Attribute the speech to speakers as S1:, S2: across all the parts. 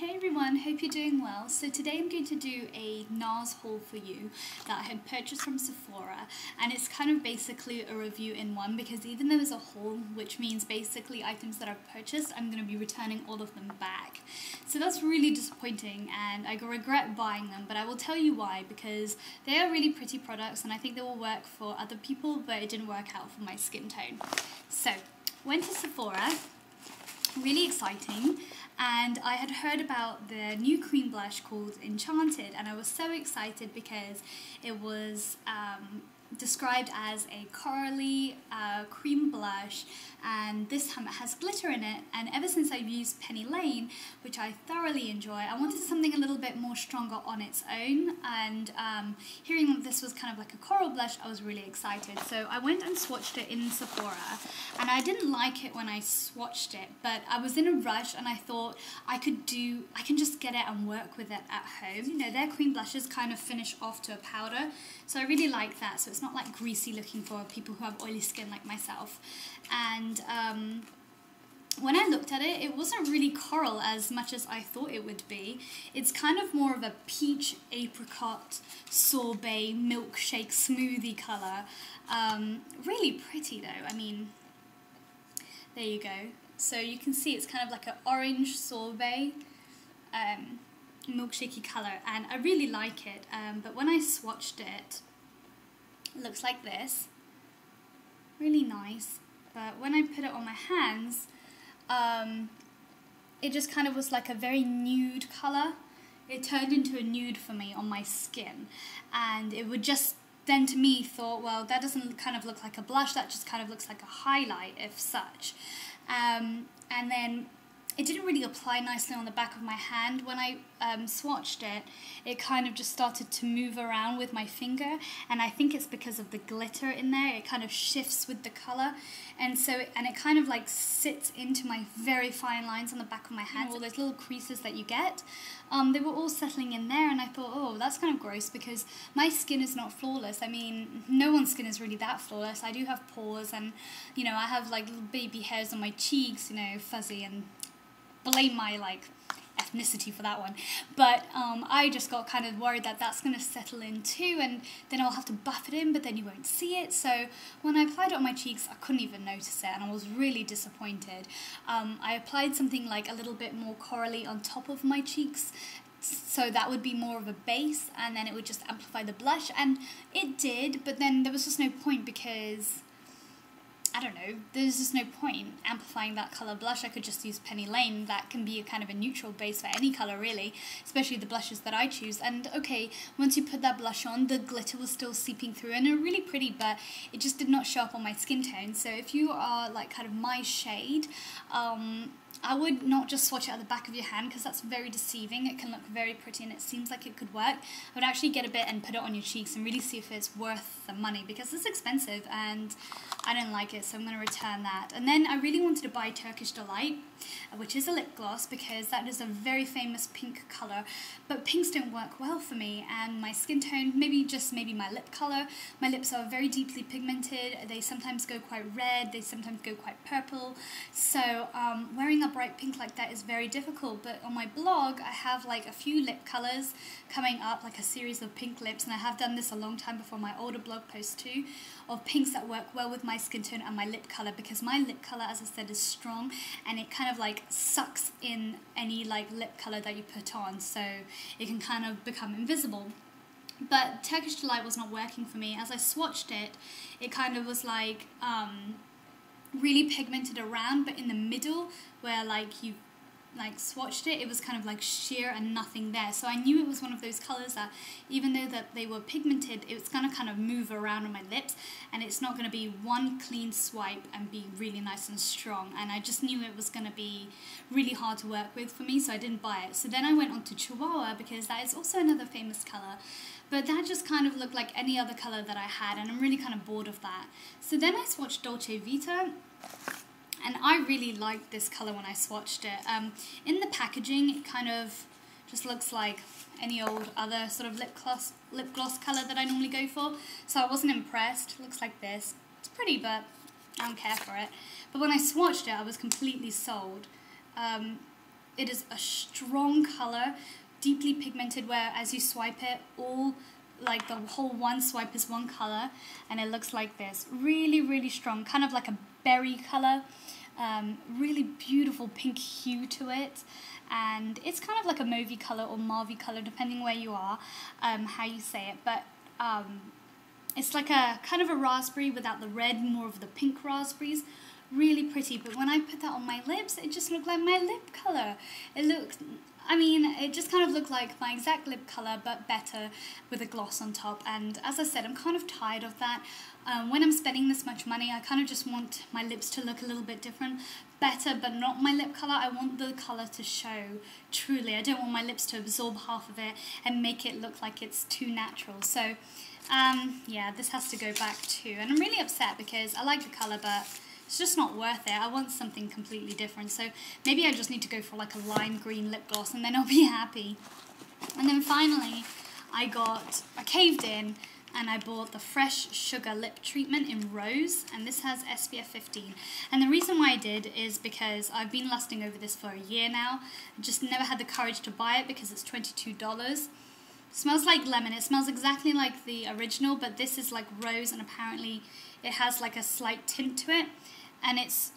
S1: Hey everyone, hope you're doing well. So today I'm going to do a Nars haul for you that I had purchased from Sephora, and it's kind of basically a review in one because even though it's a haul, which means basically items that I've purchased, I'm going to be returning all of them back. So that's really disappointing and I regret buying them, but I will tell you why, because they are really pretty products and I think they will work for other people, but it didn't work out for my skin tone. So, went to Sephora, really exciting. And I had heard about the new cream blush called Enchanted, and I was so excited because it was described as a corally cream blush, and this time it has glitter in it. And ever since I've used Penny Lane, which I thoroughly enjoy, I wanted something a little bit more stronger on its own, and hearing that this was kind of like a coral blush, I was really excited. So I went and swatched it in Sephora, and I didn't like it when I swatched it, but I was in a rush and I thought I can just get it and work with it at home. You know, their cream blushes kind of finish off to a powder, so I really like that, so it's not like greasy looking for people who have oily skin like myself. And when I looked at it, it wasn't really coral as much as I thought it would be. It's kind of more of a peach, apricot, sorbet, milkshake, smoothie colour. Really pretty though, I mean, there you go. So you can see it's kind of like an orange sorbet, milkshakey colour, and I really like it, but when I swatched it, it looks like this. Really nice, but when I put it on my hands, it just kind of was like a very nude colour. It turned into a nude for me on my skin, and it would just then to me thought, well, that doesn't kind of look like a blush, that just kind of looks like a highlight if such. And then it didn't really apply nicely on the back of my hand. When I swatched it, it kind of just started to move around with my finger, and I think it's because of the glitter in there. It kind of shifts with the colour, and it kind of like sits into my very fine lines on the back of my hand. You know, all those little creases that you get, they were all settling in there, and I thought, oh, that's kind of gross because my skin is not flawless. I mean, no one's skin is really that flawless. I do have pores, and you know, I have like little baby hairs on my cheeks, you know, fuzzy, and blame my like ethnicity for that one, but I just got kind of worried that that's going to settle in too, and then I'll have to buff it in, but then you won't see it. So when I applied it on my cheeks, I couldn't even notice it, and I was really disappointed. I applied something like a little bit more corally on top of my cheeks, so that would be more of a base, and then it would just amplify the blush, and it did, but then there was just no point because I don't know, there's just no point amplifying that colour blush. I could just use Penny Lane. That can be a kind of a neutral base for any colour really, especially the blushes that I choose. And okay, once you put that blush on, the glitter was still seeping through, and they're really pretty, but it just did not show up on my skin tone. So if you are like kind of my shade, I would not just swatch it at the back of your hand because that's very deceiving. It can look very pretty and it seems like it could work. I would actually get a bit and put it on your cheeks and really see if it's worth the money, because it's expensive and I don't like it, so I'm going to return that. And then I really wanted to buy Turkish Delight, which is a lip gloss, because that is a very famous pink colour, but pinks don't work well for me and my skin tone, maybe my lip colour. My lips are very deeply pigmented, they sometimes go quite red, they sometimes go quite purple, so wearing a bright pink like that is very difficult. But on my blog I have like a few lip colours coming up, like a series of pink lips, and I have done this a long time before, my older blog post too, of pinks that work well with my skin tone and my lip colour, because my lip colour, as I said, is strong and it kind of like sucks in any like lip colour that you put on, so it can kind of become invisible. But Turkish Delight was not working for me. As I swatched it, it kind of was like really pigmented around, but in the middle where like you like swatched it, it was kind of like sheer and nothing there. So I knew it was one of those colours that even though that they were pigmented, it's going to kind of move around on my lips, and it's not going to be one clean swipe and be really nice and strong, and I just knew it was going to be really hard to work with for me, so I didn't buy it. So then I went on to Chihuahua, because that is also another famous colour, but that just kind of looked like any other colour that I had, and I'm really kind of bored of that. So then I swatched Dolce Vita, and I really liked this colour when I swatched it. In the packaging, it kind of just looks like any old other sort of lip gloss colour that I normally go for, so I wasn't impressed. It looks like this. It's pretty, but I don't care for it. But when I swatched it, I was completely sold. it is a strong colour, deeply pigmented, where as you swipe it, all like the whole one swipe is one colour, and it looks like this. Really, really strong, kind of like a berry colour. Really beautiful pink hue to it, and it's kind of like a mauvey colour or mauve colour depending where you are, how you say it, but it's like a kind of a raspberry without the red, more of the pink raspberries. Really pretty, but when I put that on my lips, it just looked like my lip colour. It just kind of looked like my exact lip colour, but better with a gloss on top. And as I said, I'm kind of tired of that. When I'm spending this much money, I kind of just want my lips to look a little bit different, better, but not my lip colour. I want the colour to show truly. I don't want my lips to absorb half of it and make it look like it's too natural. So yeah, this has to go back too. And I'm really upset because I like the colour, but it's just not worth it. I want something completely different. So maybe I just need to go for like a lime green lip gloss and then I'll be happy. And then finally, I caved in and I bought the Fresh Sugar Lip Treatment in Rose, and this has SPF 15. And the reason why I did is because I've been lusting over this for a year now. I just never had the courage to buy it because it's $22. It smells like lemon. It smells exactly like the original, but this is like rose, and apparently it has like a slight tint to it. And it's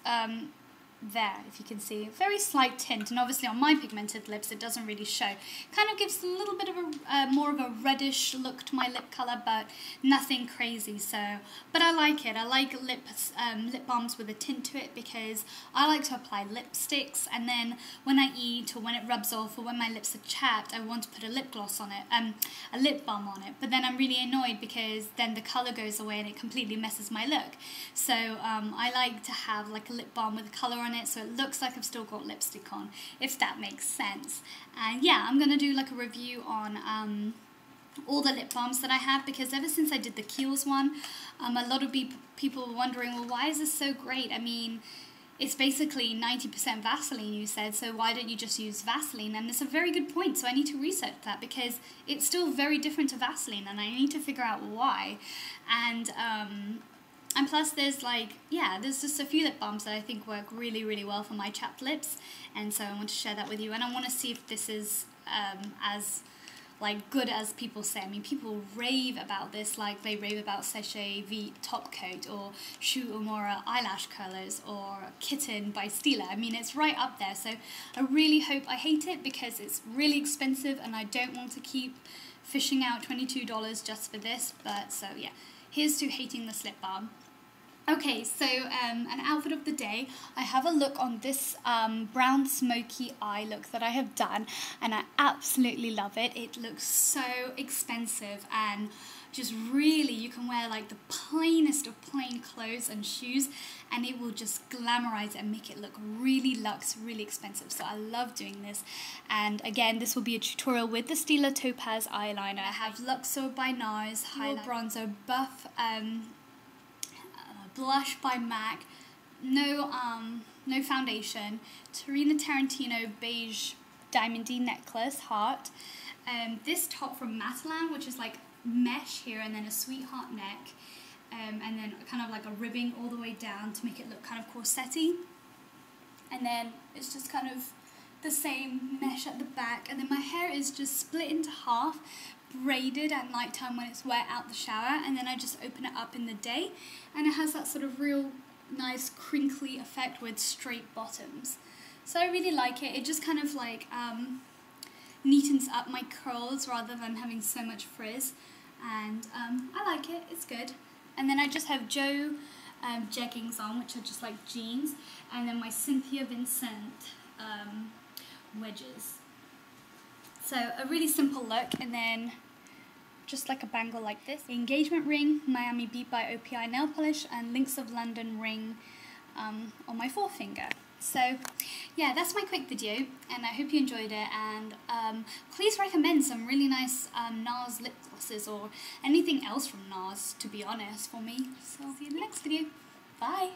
S1: there, if you can see, very slight tint, and obviously on my pigmented lips it doesn't really show. Kind of gives a little bit of a more of a reddish look to my lip colour, but nothing crazy. So, but I like it. I like lip balms with a tint to it because I like to apply lipsticks, and then when I eat or when it rubs off or when my lips are chapped, I want to put a lip gloss on it, a lip balm on it. But then I'm really annoyed because then the colour goes away and it completely messes my look. So I like to have like a lip balm with colour on it, so it looks like I've still got lipstick on, if that makes sense. And yeah, I'm gonna do like a review on all the lip balms that I have, because ever since I did the Kiehl's one, a lot of people were wondering, well, why is this so great? I mean, it's basically 90% Vaseline, you said, so why don't you just use Vaseline? And it's a very good point, so I need to research that because it's still very different to Vaseline and I need to figure out why. And plus there's there's just a few lip balms that I think work really, really well for my chapped lips, and so I want to share that with you, and I want to see if this is as good as people say. I mean, people rave about this, like they rave about Seche V top coat or Shu Uemura eyelash curlers or Kitten by Stila. I mean, it's right up there, so I really hope I hate it because it's really expensive and I don't want to keep fishing out $22 just for this. But so yeah, here's to hating this lip balm. Okay, so an outfit of the day. I have a look on this brown smoky eye look that I have done, and I absolutely love it. It looks so expensive, and just really, you can wear like the plainest of plain clothes and shoes and it will just glamorize it and make it look really luxe, really expensive. So I love doing this. And again, this will be a tutorial with the Stila Topaz eyeliner. I have Luxor by Nars, highlight bronzer, buff blush by MAC, no foundation, Tarina Tarantino beige diamondy necklace, heart, this top from Matalan, which is like mesh here and then a sweetheart neck, and then kind of like a ribbing all the way down to make it look kind of corset-y, and then it's just kind of the same mesh at the back, and then my hair is just split into half, braided at night time when it's wet out the shower, and then I just open it up in the day, and it has that sort of real nice crinkly effect with straight bottoms. So I really like it. It just kind of like neatens up my curls rather than having so much frizz, and I like it. It's good. And then I just have Joe jeggings on, which are just like jeans, and then my Cynthia Vincent wedges. So a really simple look, and then just like a bangle like this. The engagement ring, Miami Beat by OPI nail polish, and Links of London ring on my forefinger. So yeah, that's my quick video, and I hope you enjoyed it, and please recommend some really nice Nars lip glosses or anything else from Nars, to be honest, for me. So I'll see you in the next video. Bye!